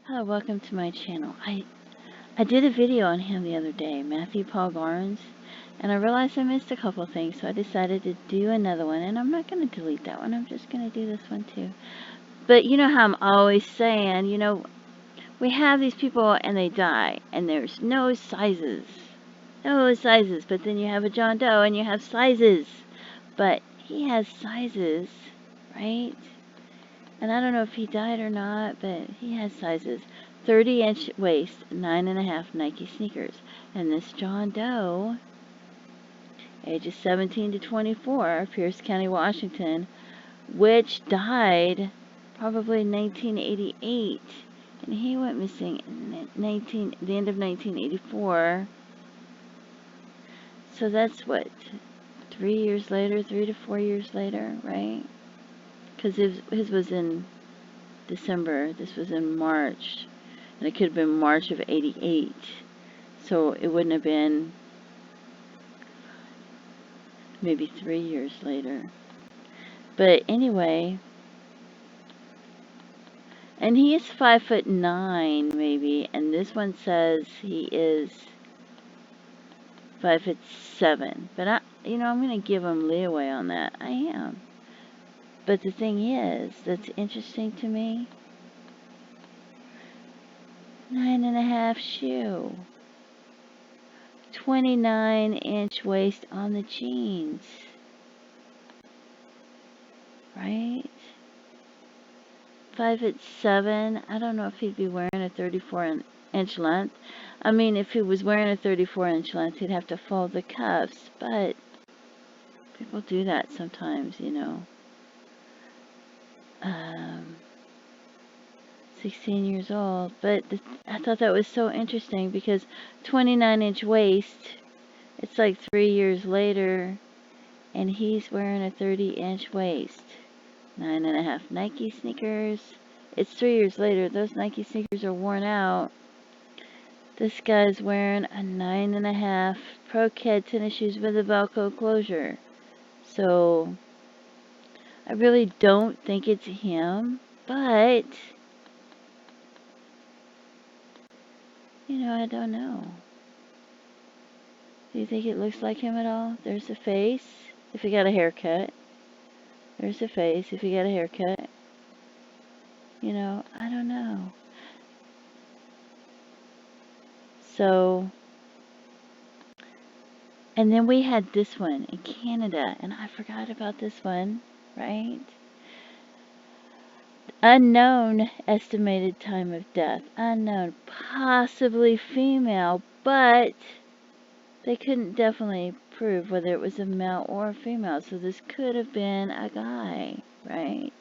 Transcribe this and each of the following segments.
Hello, welcome to my channel. I did a video on him the other day, Matthew Paul Garnes, and I realized I missed a couple things, so I decided to do another one, and I'm not going to delete that one. I'm just going to do this one too. But you know how I'm always saying, we have these people and they die, and there's no sizes. No sizes, but then you have a John Doe and you have sizes. But he has sizes, right? And I don't know if he died or not, but he has sizes. 30-inch waist, 9.5 Nike sneakers. And this John Doe, ages 17 to 24, Pierce County, Washington, which died probably in 1988. And he went missing in the end of 1984. So that's what, 3 years later, 3 to 4 years later, right? Because his was in December. This was in March. And it could have been March of 88. So it wouldn't have been maybe 3 years later. But anyway, and he is 5'9" maybe, and this one says he is 5'7". But I'm gonna give him leeway on that. I am. But the thing is, that's interesting to me. 9.5 shoe. 29-inch waist on the jeans. Right? 5'7". I don't know if he'd be wearing a 34-inch length. I mean, if he was wearing a 34-inch length, he'd have to fold the cuffs. But people do that sometimes, 16 years old. But I thought that was so interesting because 29-inch waist, it's like 3 years later, and he's wearing a 30-inch waist. 9.5 Nike sneakers. It's 3 years later. Those Nike sneakers are worn out. This guy's wearing a 9.5 Pro Ked tennis shoes with a Velcro closure. So, I really don't think it's him, but, I don't know. Do you think it looks like him at all? There's a face, if he got a haircut. There's a face, if he got a haircut. I don't know. So, and then we had this one in Canada, and I forgot about this one, right? Unknown estimated time of death. Unknown. Possibly female, but they couldn't definitely prove whether it was a male or a female. So this could have been a guy, right?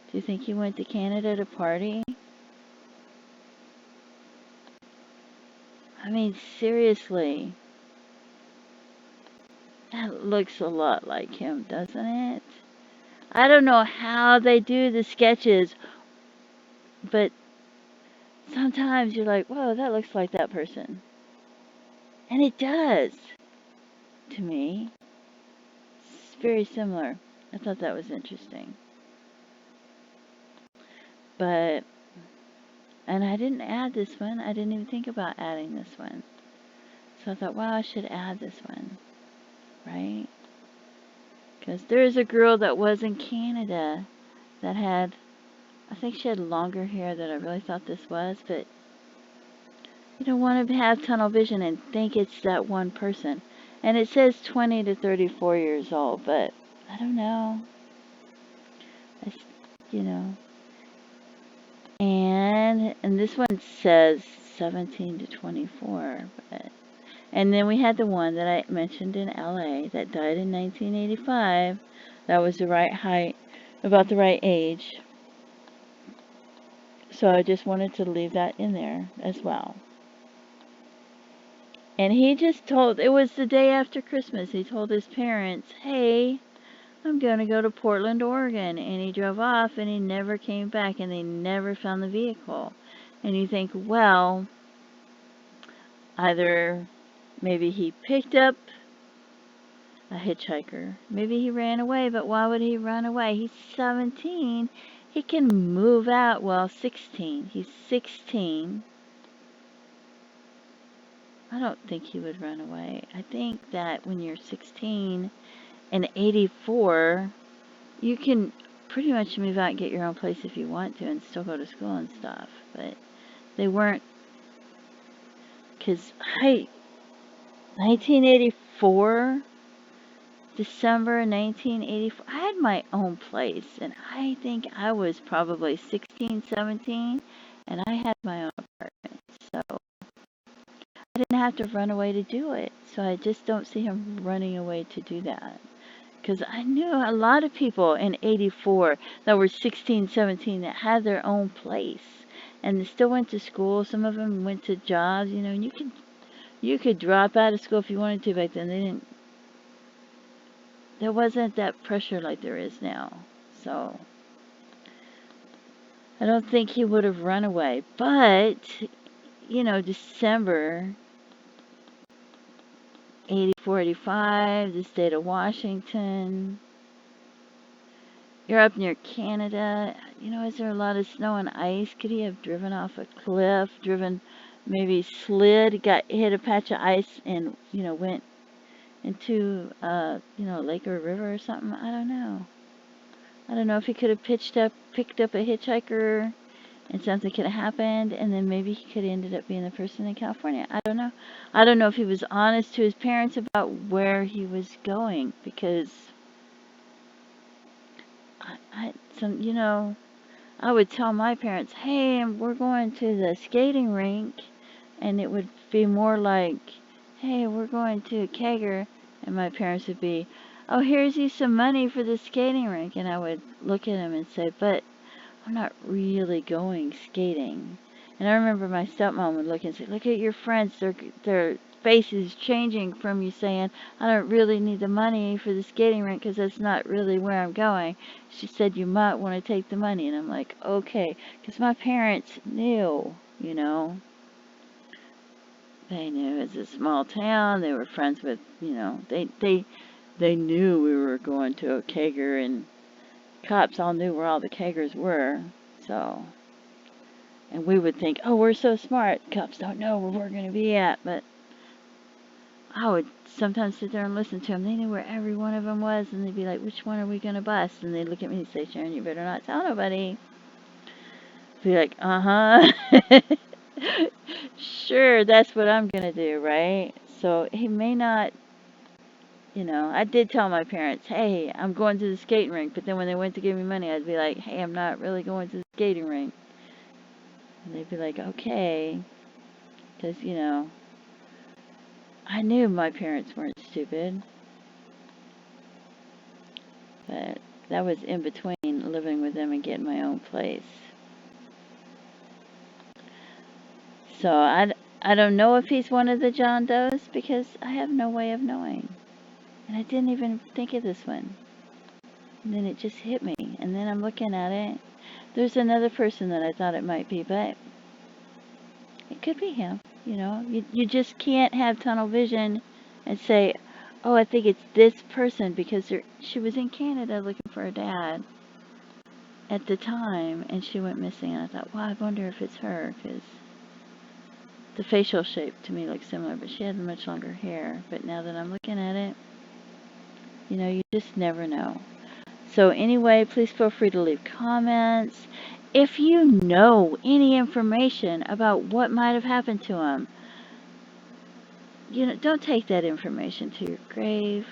Do you think he went to Canada to party? I mean, seriously. That looks a lot like him, doesn't it? I don't know how they do the sketches, but sometimes you're like, whoa, that looks like that person. And it does, to me. It's very similar. I thought that was interesting. But, and I didn't add this one. I didn't even think about adding this one. So I thought, wow, I should add this one, right? Because there's a girl that was in Canada that had, I think she had longer hair than I really thought this was, but you don't want to have tunnel vision and think it's that one person. And it says 20 to 34 years old, but I don't know. You know. And this one says 17 to 24. And then we had the one that I mentioned in LA that died in 1985. That was the right height, about the right age. So I just wanted to leave that in there as well. And he just told, it was the day after Christmas, he told his parents, hey, I'm going to go to Portland, Oregon. And he drove off and he never came back and they never found the vehicle. And you think, well, either maybe he picked up a hitchhiker. Maybe he ran away, but why would he run away? He's 17 he can move out. Well, 16. He's 16. I don't think he would run away. I think that when you're 16 and 84, you can pretty much move out and get your own place if you want to and still go to school and stuff. But they weren't, because 1984, December 1984, I had my own place, and I think I was probably 16, 17, and I had my own apartment. So I didn't have to run away to do it. So I just don't see him running away to do that. Because I knew a lot of people in 84 that were 16, 17 that had their own place. And they still went to school. Some of them went to jobs, and you could drop out of school if you wanted to back then. There wasn't that pressure like there is now. So I don't think he would have run away. But, December 84, 85, the state of Washington. You're up near Canada. Is there a lot of snow and ice? Could he have driven off a cliff, maybe slid, hit a patch of ice and, went into, a lake or a river or something? I don't know. I don't know if he could have picked up a hitchhiker and something could have happened, and then maybe he could have ended up being the person in California. I don't know. I don't know if he was honest to his parents about where he was going, because I would tell my parents, hey, we're going to the skating rink, and it would be more like, hey, we're going to a kegger, and my parents would be, oh, here's you some money for the skating rink, and I would look at them and say, but I'm not really going skating. And I remember my stepmom would look and say, look at your friends, their faces changing from you saying, I don't really need the money for the skating rink because that's not really where I'm going. She said, you might want to take the money. And I'm like, okay, because my parents knew, they knew it's a small town. They were friends with, they knew we were going to a kegger, and cops all knew where all the keggers were. So, and we would think, oh, we're so smart. Cops don't know where we're going to be at. But I would sometimes sit there and listen to them. They knew where every one of them was, and they'd be like, which one are we going to bust? And they'd look at me and say, Sharon, you better not tell nobody. I'd be like, uh-huh. Sure, that's what I'm going to do, right? So he may not, I did tell my parents, hey, I'm going to the skating rink. But then when they went to give me money, I'd be like, hey, I'm not really going to the skating rink. And they'd be like, okay. Because, I knew my parents weren't stupid. But that was in between living with them and getting my own place. So I don't know if he's one of the John Does, because I have no way of knowing. And I didn't even think of this one. And then it just hit me. And then I'm looking at it. There's another person that I thought it might be, but it could be him. You just can't have tunnel vision and say, oh, I think it's this person, because she was in Canada looking for her dad at the time, and she went missing. And I thought, well, I wonder if it's her, because the facial shape to me looks similar, but she had much longer hair. But now that I'm looking at it, you just never know. So anyway, please feel free to leave comments. If you know any information about what might have happened to him, don't take that information to your grave.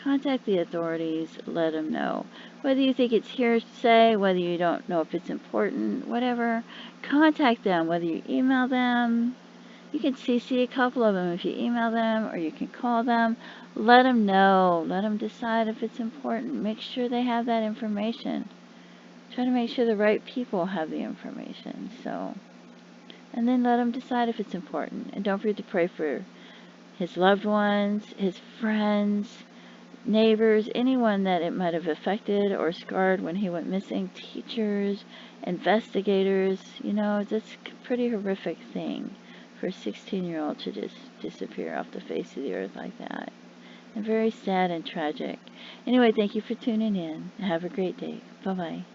Contact the authorities, let them know. Whether you think it's hearsay, whether you don't know if it's important, whatever, contact them. Whether you email them, you can CC a couple of them if you email them, or you can call them. Let them know. Let them decide if it's important. Make sure they have that information. Try to make sure the right people have the information. And then let them decide if it's important. And don't forget to pray for his loved ones, his friends, neighbors, anyone that it might have affected or scarred when he went missing, teachers, investigators. That's a pretty horrific thing for a 16-year-old to just disappear off the face of the earth like that. And very sad and tragic. Anyway, thank you for tuning in. Have a great day. Bye-bye.